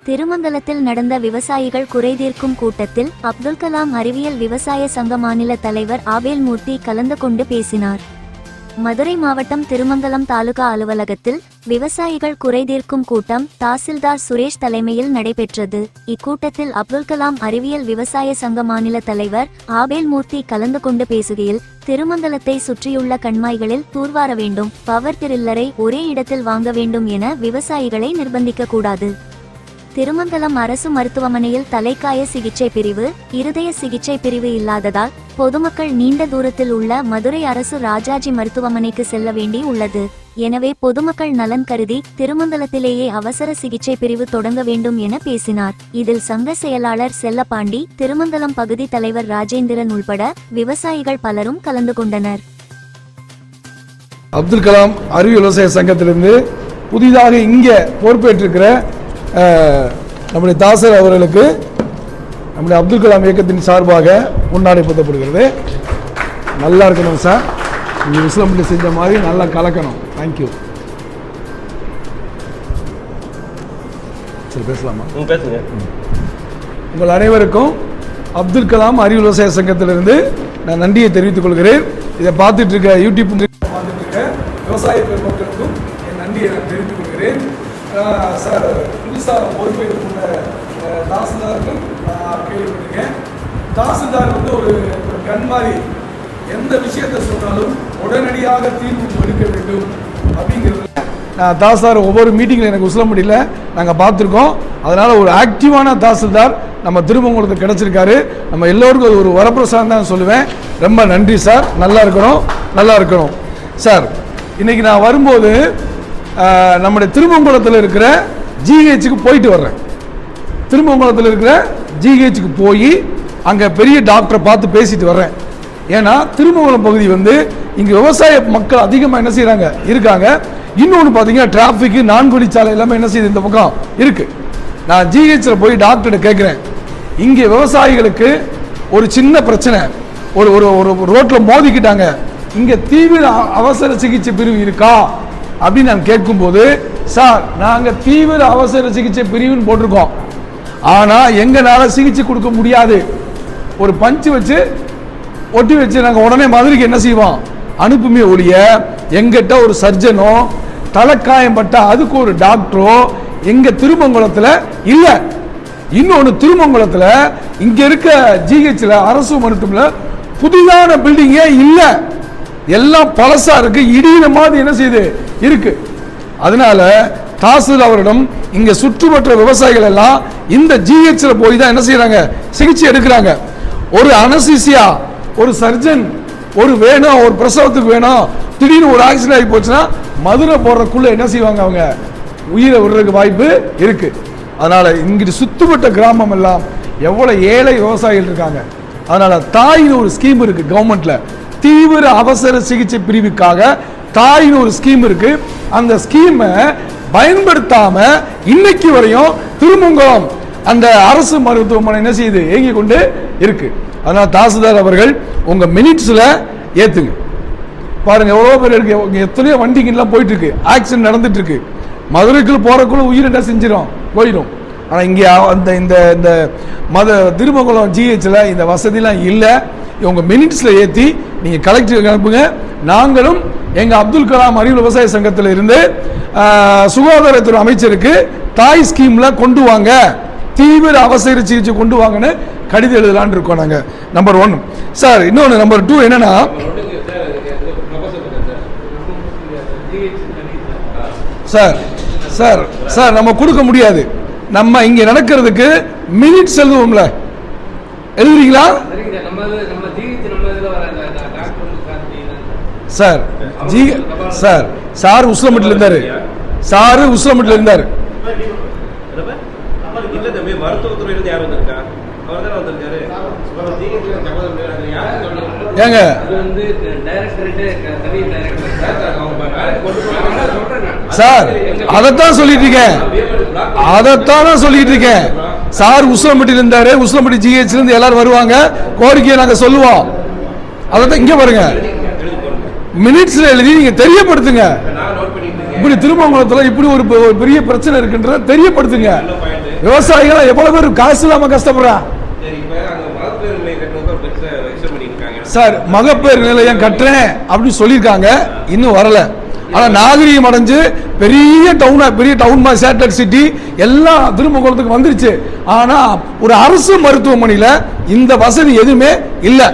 திருமங்கலத்தில் நடந்த விவசாயிகள் குறைதீர்க்கும் கூட்டத்தில் அப்துல் கலாம் அறிவியல் விவசாய சங்க மாநில தலைவர் ஆபேல் மூர்த்தி கலந்து கொண்டு பேசினார். மதுரை மாவட்டம் திருமங்கலம் தாலுகா அலுவலகத்தில் விவசாயிகள் குறைதீர்க்கும் கூட்டம் தாசில்தார் சுரேஷ் தலைமையில் நடைபெற்றது. இக்கூட்டத்தில் அப்துல் கலாம் அறிவியல் விவசாய சங்க மாநில தலைவர் ஆபேல் மூர்த்தி கலந்து கொண்டு பேசுகையில், திருமங்கலத்தை சுற்றியுள்ள கண்மாய்களில் தூர்வார வேண்டும், பவர் டிரில்லரை ஒரே இடத்தில் வாங்க வேண்டும் என விவசாயிகளை நிர்பந்திக்க கூடாது. திருமங்கலம் அரசு மருத்துவமனையில் தலைக்காய சிகிச்சை பிரிவு, இருதய சிகிச்சை பிரிவு இல்லாததால் பொதுமக்கள் நீண்ட தூரத்தில் உள்ள மதுரை அரசு ராஜாஜி மருத்துவமனைக்கு செல்ல வேண்டி உள்ளது. எனவே பொதுமக்கள் நலன் கருதி திருமங்கலத்திலேயே அவசர சிகிச்சை பிரிவு தொடங்க வேண்டும் என பேசினார். இதில் சங்க செயலாளர் செல்லப்பாண்டி, திருமங்கலம் பகுதி தலைவர் ராஜேந்திரன் உள்பட விவசாயிகள் பலரும் கலந்து கொண்டனர். அப்துல் கலாம் அறிவியல் விவசாய சங்கத்திலிருந்து புதிதாக இங்கே பொறுப்பேற்றிருக்கிற நம்முடைய தாசர் அவர்களுக்கு நம்முடைய அப்துல் கலாம் இயக்கத்தின் சார்பாக முன்னாடி புத்தப்படுகிறது. நல்லா இருக்கணும் சார், நீங்கள் விஸ்லம்பட்டி செஞ்ச மாதிரி நல்லா கலக்கணும். தேங்க்யூ. சரி, பேசலாமா? பேசுங்க. உங்கள் அனைவருக்கும் அப்துல் கலாம் அறிவியல் விவசாய சங்கத்திலிருந்து நான் நன்றியை தெரிவித்துக் கொள்கிறேன். இதை பார்த்துட்டு இருக்க யூடியூப் பார்த்துட்டு இருக்க விவசாய பெருமக்களுக்கும் என் நன்றியை நான் தெரிவித்துக் கொள்கிறேன். சார், புதுசாக பொறுப்பேற்றுள்ள தாசில்தார்கள் கேள்விப்பட்டிருக்கேன். தாசில்தார் ஒரு கண் மாதிரி எந்த விஷயத்தை சொன்னாலும் உடனடியாக தீர்வு எடுக்க வேண்டும் அப்படிங்கிறது தாசில்தார் ஒவ்வொரு மீட்டிங்கில் எனக்கு உசிலம்பட்டியில் நாங்கள் பார்த்துருக்கோம். அதனால் ஒரு ஆக்டிவான தாசில்தார் நம்ம திருமங்கலத்துக்கு கிடச்சிருக்காரு. நம்ம எல்லோருக்கும் ஒரு வரப்பிரசாதம் தான் சொல்லுவேன். ரொம்ப நன்றி சார். நல்லா இருக்கணும் சார். இன்றைக்கி நான் வரும்போது நம்முடைய திருமங்கலத்தில் இருக்கிற ஜிஹெச்சுக்கு போயிட்டு வர்றேன். திருமங்கலத்தில் இருக்கிற ஜிஹெச்சுக்கு போய் அங்கே பெரிய டாக்டரை பார்த்து பேசிட்டு வர்றேன். ஏன்னா திருமங்கலம் பகுதி இங்கே விவசாய மக்கள் அதிகமாக என்ன செய்கிறாங்க இருக்காங்க. இன்னொன்று பார்த்தீங்கன்னா டிராஃபிக்கு, 4 வழிச்சாலை எல்லாமே என்ன செய்யுது இந்த பக்கம் இருக்குது. நான் ஜிஹெச்சில் போய் டாக்டர்கிட்ட கேட்குறேன், இங்கே விவசாயிகளுக்கு ஒரு சின்ன பிரச்சனை, ஒரு ஒரு ரோட்டில் மோதிக்கிட்டாங்க, இங்கே தீவிர அவசர சிகிச்சை பிரிவு இருக்கா அப்படின்னு நான் கேட்கும்போது, சார் நாங்கள் தீவிர அவசர சிகிச்சை பிரிவுன்னு போட்டிருக்கோம், ஆனால் எங்களால் சிகிச்சை கொடுக்க முடியாது. ஒரு பஞ்சு வச்சு ஒட்டி வச்சு நாங்கள் உடனே மதுரைக்கு என்ன செய்வோம் அனுப்புமே ஒழிய, எங்கிட்ட ஒரு சர்ஜனோ தலைக்காயம் பட்ட அதுக்கு ஒரு டாக்டரோ எங்க திருமங்கலத்தில் இல்லை. இன்னொன்று, திருமங்கலத்தில் இங்கே இருக்க ஜிஹெச்சில் அரசு மருத்துவமனையில் புதிதான பில்டிங்கே இல்லை, எல்லாம் பழசா இருக்கு, இடியின மாதிரி என்ன செய்யுது இருக்கு. அதனால தாசில் அவரிடம் இங்க சுற்றுவட்ட விவசாயிகள் எல்லாம் இந்த ஜிஹெச்ல போய் தான் என்ன செய்யறாங்க சிகிச்சை எடுக்கிறாங்க. ஒரு அனஸ்தீசியா, ஒரு சர்ஜன் ஒரு வேணும், ஒரு பிரசவத்துக்கு வேணும், திடீர்னு ஒரு ஆக்சிடென்ட் ஆகி போச்சுன்னா மதுரை போடுறதுக்குள்ள என்ன செய்வாங்க, அவங்க உயிரை விடுறதுக்கு வாய்ப்பு இருக்கு. அதனால இங்கிட்டு சுத்துப்பட்ட கிராமம் எல்லாம் எவ்வளவு ஏழை விவசாயிகள் இருக்காங்க. அதனால தாயின்னு ஒரு ஸ்கீம் இருக்கு கவர்மெண்ட்ல, தீவிர அவசர சிகிச்சை பிரிவுக்காக தாயின்னு ஒரு ஸ்கீம் இருக்கு. அந்த ஸ்கீமை பயன்படுத்தாம இன்னைக்கு வரையும் திருமங்கலம் அந்த அரசு மருத்துவமனை என்ன செய்யுது இயங்கி கொண்டு இருக்கு. அதனால தாசில்தார் அவர்கள் உங்க மினிட்ஸ்ல ஏத்துங்க. பாருங்க எவ்வளவு பேர் இருக்கு, எத்தனையோ வண்டிங்கெல்லாம் போயிட்டு இருக்கு, ஆக்சிடென்ட் நடந்துட்டு இருக்கு. மதுரைக்குள்ள போறக்குள்ள உயிர் என்ன செஞ்சிடும் போயிடும். ஆனா இங்க அந்த இந்த திருமங்கலம் ஜிஹெச்ல இந்த வசதிலாம் இல்லை. உங்க மினிட்ஸ்ல ஏத்தி நீங்க கலெக்டருக்கு அனுப்புங்க. நாங்களும் எங்க அப்துல் கலாம் அறிவியல் விவசாய சங்கத்தில் இருந்து சுகாதாரத்துறை அமைச்சருக்கு தாய் ஸ்கீம்ல கொண்டு வாங்க, தீவிர அவசர சிகிச்சை கொண்டு வாங்கன்னு கடிதம் எழுதலான்னு இருக்கோம் நாங்க. Number 1 sir. இன்னொன்று நம்பர் 2 என்னன்னா, சார் நம்ம கொடுக்க முடியாது. நம்ம இங்க நடக்கிறதுக்கு மினிட்ஸ் எழுதுவோம்ல, எழுதுறீங்களா சார்? சார் உஸ்லம்பட்டில் இருந்தாரு. ஏங்க சார் அதைத்தான் சொல்லிட்டு இருக்கேன். சார் உஸ்லம்பட்டில் இருந்தாரு, உஸ்லம்பட்டி ஜிஹெச்ல இருந்து எல்லாரும் வருவாங்க, கோரிக்கையை நாங்க சொல்லுவோம். அதைத்தான் இங்க பாருங்க, மினிட்ஸ்ல எழுதி நீங்க தெரியப்படுத்துங்க. இப்படி திருமங்கலத்துல இப்படி ஒரு பெரிய பிரச்சனை இருக்குன்றத தெரியப்படுத்துங்க. விவசாயிகள் எவ்வளவு பேர் காசு இல்லாம கஷ்டப்படுறா சார். மகப்பேறு நிலையம் கட்டுறேன் அப்படின்னு சொல்லியிருக்காங்க, இன்னும் வரல. ஆனா நாகரீகம் அடைஞ்சு பெரிய டவுன் சேட்டலைட் சிட்டி எல்லாம் திருமங்கலத்துக்கு வந்துருச்சு. ஆனா ஒரு அரசு மருத்துவமனையில இந்த வசதி எதுவுமே இல்லை.